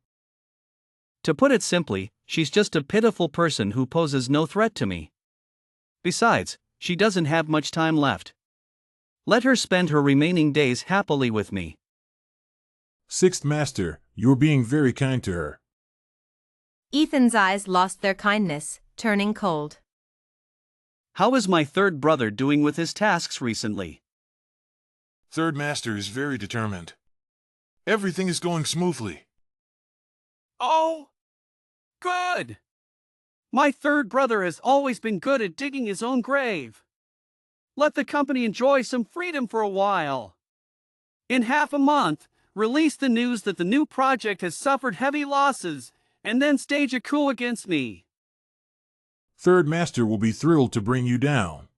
To put it simply, she's just a pitiful person who poses no threat to me. Besides, she doesn't have much time left. Let her spend her remaining days happily with me. Sixth Master, you're being very kind to her. Ethan's eyes lost their kindness, turning cold. How is my third brother doing with his tasks recently? Third Master is very determined. Everything is going smoothly. Oh, good. My third brother has always been good at digging his own grave. Let the company enjoy some freedom for a while. In half a month, release the news that the new project has suffered heavy losses, and then stage a coup against me. Third Master will be thrilled to bring you down.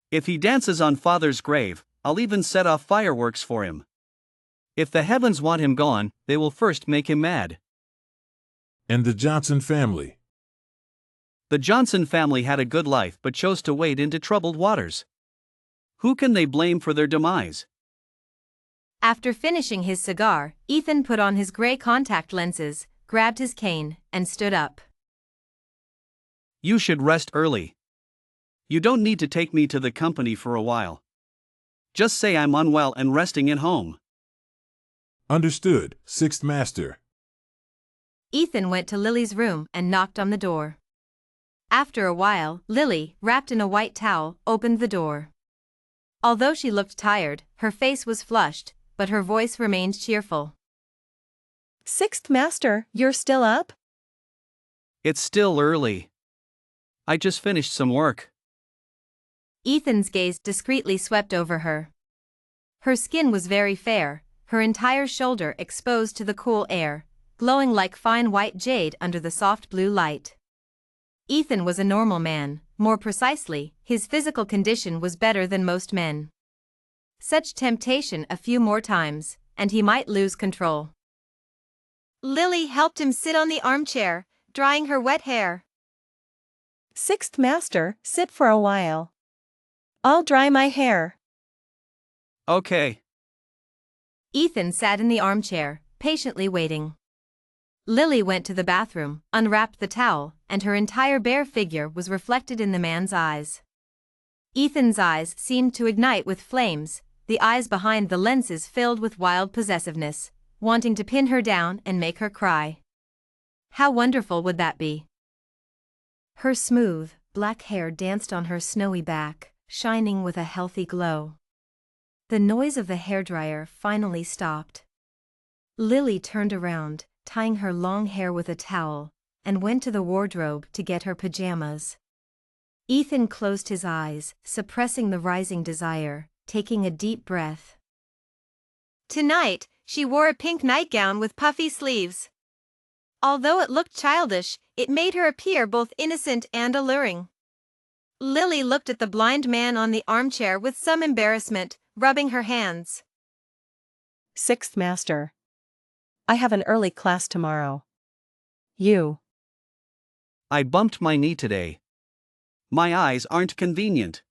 If he dances on Father's grave, I'll even set off fireworks for him. If the heavens want him gone, they will first make him mad. And the Johnson family. The Johnson family had a good life but chose to wade into troubled waters. Who can they blame for their demise? After finishing his cigar, Ethan put on his gray contact lenses, grabbed his cane, and stood up. You should rest early. You don't need to take me to the company for a while. Just say I'm unwell and resting at home. Understood, Sixth Master. Ethan went to Lily's room and knocked on the door. After a while, Lily, wrapped in a white towel, opened the door. Although she looked tired, her face was flushed, but her voice remained cheerful. Sixth Master, you're still up? It's still early. I just finished some work. Ethan's gaze discreetly swept over her. Her skin was very fair, her entire shoulder exposed to the cool air, glowing like fine white jade under the soft blue light. Ethan was a normal man, more precisely, his physical condition was better than most men. Such temptation a few more times, and he might lose control. Lily helped him sit on the armchair, drying her wet hair. Sixth Master, sit for a while. I'll dry my hair. Okay. Ethan sat in the armchair, patiently waiting. Lily went to the bathroom, unwrapped the towel, and her entire bare figure was reflected in the man's eyes. Ethan's eyes seemed to ignite with flames, the eyes behind the lenses filled with wild possessiveness, wanting to pin her down and make her cry. How wonderful would that be? Her smooth, black hair danced on her snowy back, shining with a healthy glow. The noise of the hairdryer finally stopped. Lily turned around, tying her long hair with a towel, and went to the wardrobe to get her pajamas. Ethan closed his eyes, suppressing the rising desire, taking a deep breath. Tonight, she wore a pink nightgown with puffy sleeves. Although it looked childish, it made her appear both innocent and alluring. Lily looked at the blind man on the armchair with some embarrassment, rubbing her hands. Sixth Master. I have an early class tomorrow. You. I bumped my knee today. My eyes aren't convenient.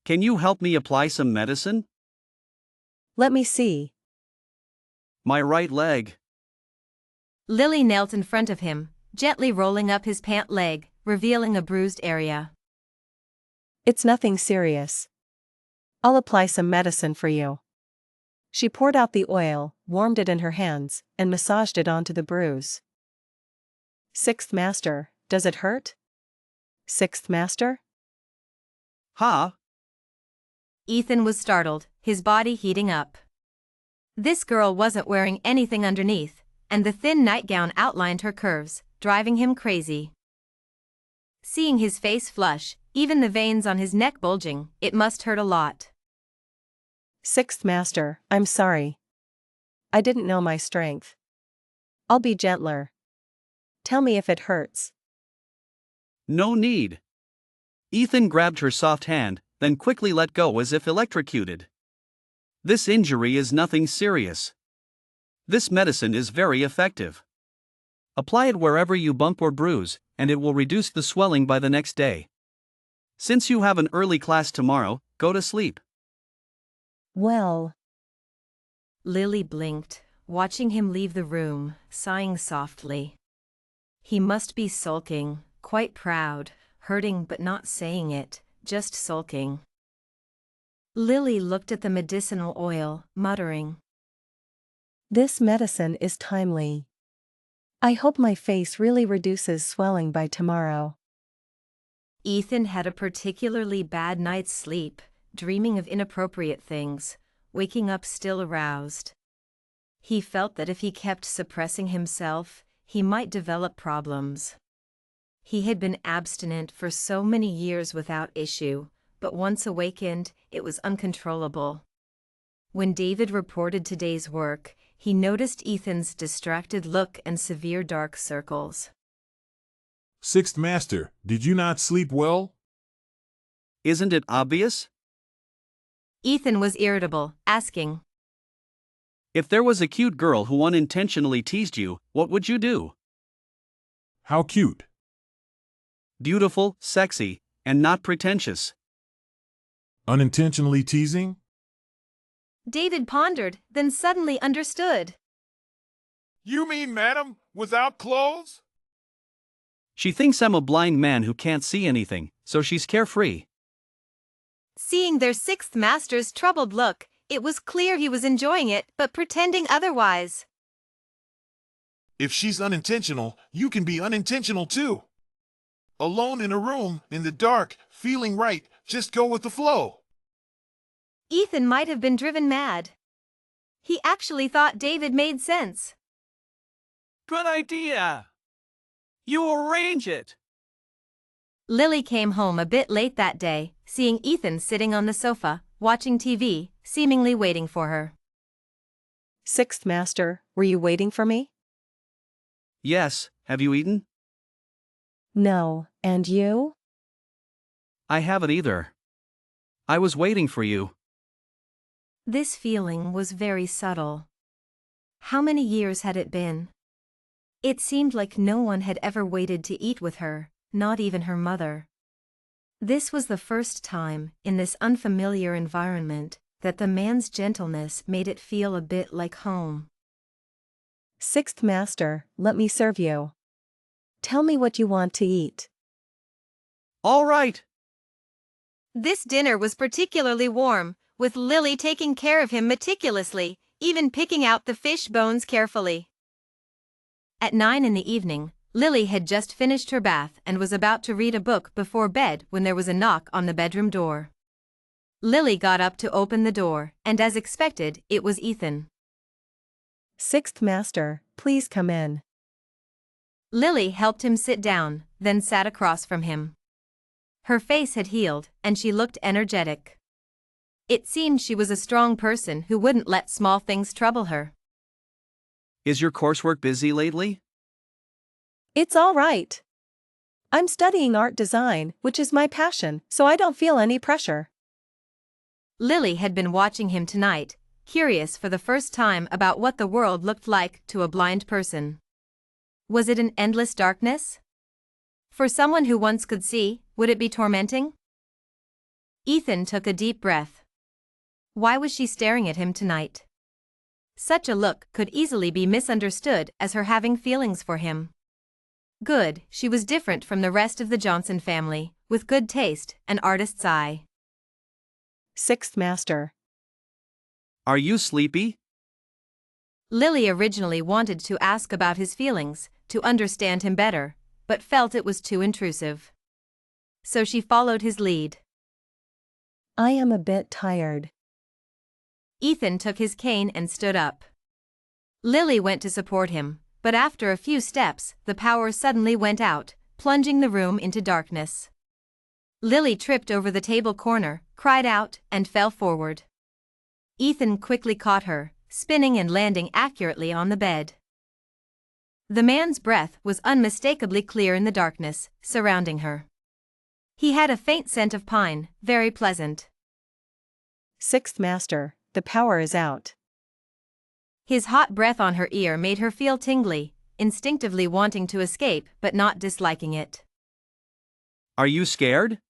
Can you help me apply some medicine? Let me see. My right leg. Lily knelt in front of him, gently rolling up his pant leg, revealing a bruised area. It's nothing serious. I'll apply some medicine for you. She poured out the oil, warmed it in her hands, and massaged it onto the bruise. Sixth Master, does it hurt? Sixth Master? Huh? Ethan was startled, his body heating up. This girl wasn't wearing anything underneath, and the thin nightgown outlined her curves, driving him crazy. Seeing his face flush, even the veins on his neck bulging, it must hurt a lot. Sixth Master, I'm sorry. I didn't know my strength. I'll be gentler. Tell me if it hurts. No need. Ethan grabbed her soft hand, then quickly let go as if electrocuted. This injury is nothing serious. This medicine is very effective. Apply it wherever you bump or bruise, and it will reduce the swelling by the next day. Since you have an early class tomorrow, go to sleep. Well. Lily blinked, watching him leave the room, sighing softly. He must be sulking, quite proud, hurting but not saying it, just sulking. Lily looked at the medicinal oil, muttering. This medicine is timely. I hope my face really reduces swelling by tomorrow. Ethan had a particularly bad night's sleep, dreaming of inappropriate things, waking up still aroused. He felt that if he kept suppressing himself, he might develop problems. He had been abstinent for so many years without issue, but once awakened, it was uncontrollable. When David reported today's work, he noticed Ethan's distracted look and severe dark circles. Sixth Master, did you not sleep well? Isn't it obvious? Ethan was irritable, asking. If there was a cute girl who unintentionally teased you, what would you do? How cute. Beautiful, sexy, and not pretentious. Unintentionally teasing? David pondered, then suddenly understood. You mean, madam, without clothes? She thinks I'm a blind man who can't see anything, so she's carefree. Seeing their sixth master's troubled look, it was clear he was enjoying it but pretending otherwise. If she's unintentional, you can be unintentional too. Alone in a room, in the dark, feeling right, just go with the flow. Ethan might have been driven mad. He actually thought David made sense. Good idea. You arrange it. Lily came home a bit late that day, seeing Ethan sitting on the sofa, watching TV, seemingly waiting for her. Sixth Master, were you waiting for me? Yes, have you eaten? No, and you? I haven't either. I was waiting for you. This feeling was very subtle. How many years had it been? It seemed like no one had ever waited to eat with her, not even her mother. This was the first time, in this unfamiliar environment, that the man's gentleness made it feel a bit like home. Sixth Master, let me serve you. Tell me what you want to eat. All right. This dinner was particularly warm, with Lily taking care of him meticulously, even picking out the fish bones carefully. At 9 in the evening, Lily had just finished her bath and was about to read a book before bed when there was a knock on the bedroom door. Lily got up to open the door, and as expected, it was Ethan. Sixth Master, please come in. Lily helped him sit down, then sat across from him. Her face had healed, and she looked energetic. It seemed she was a strong person who wouldn't let small things trouble her. Is your coursework busy lately? It's all right. I'm studying art design, which is my passion, so I don't feel any pressure. Lily had been watching him tonight, curious for the first time about what the world looked like to a blind person. Was it an endless darkness? For someone who once could see, would it be tormenting? Ethan took a deep breath. Why was she staring at him tonight? Such a look could easily be misunderstood as her having feelings for him. Good, she was different from the rest of the Johnson family, with good taste, an artist's eye. Sixth Master. Are you sleepy? Lily originally wanted to ask about his feelings, to understand him better, but felt it was too intrusive. So she followed his lead. I am a bit tired. Ethan took his cane and stood up. Lily went to support him, but after a few steps, the power suddenly went out, plunging the room into darkness. Lily tripped over the table corner, cried out, and fell forward. Ethan quickly caught her, spinning and landing accurately on the bed. The man's breath was unmistakably clear in the darkness surrounding her. He had a faint scent of pine, very pleasant. Sixth Master, the power is out. His hot breath on her ear made her feel tingly, instinctively wanting to escape but not disliking it. Are you scared?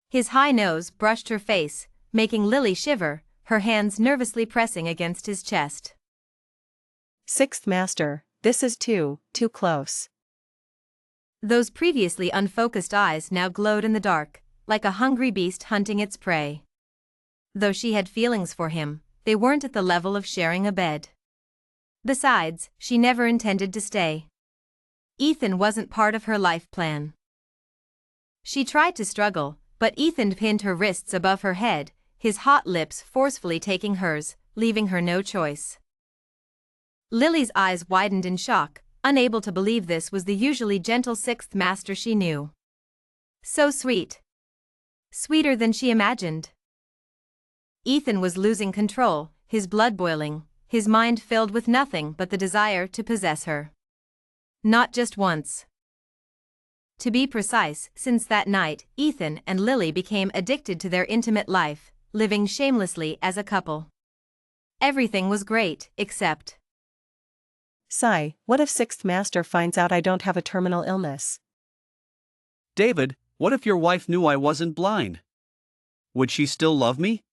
His high nose brushed her face, making Lily shiver, her hands nervously pressing against his chest. Sixth Master, this is too close. Those previously unfocused eyes now glowed in the dark, like a hungry beast hunting its prey. Though she had feelings for him, they weren't at the level of sharing a bed. Besides, she never intended to stay. Ethan wasn't part of her life plan. She tried to struggle, but Ethan pinned her wrists above her head, his hot lips forcefully taking hers, leaving her no choice. Lily's eyes widened in shock, unable to believe this was the usually gentle Sixth Master she knew. So sweet. Sweeter than she imagined. Ethan was losing control, his blood boiling, his mind filled with nothing but the desire to possess her. Not just once. To be precise, since that night, Ethan and Lily became addicted to their intimate life, living shamelessly as a couple. Everything was great, except... Sigh, what if Sixth Master finds out I don't have a terminal illness? David, what if your wife knew I wasn't blind? Would she still love me?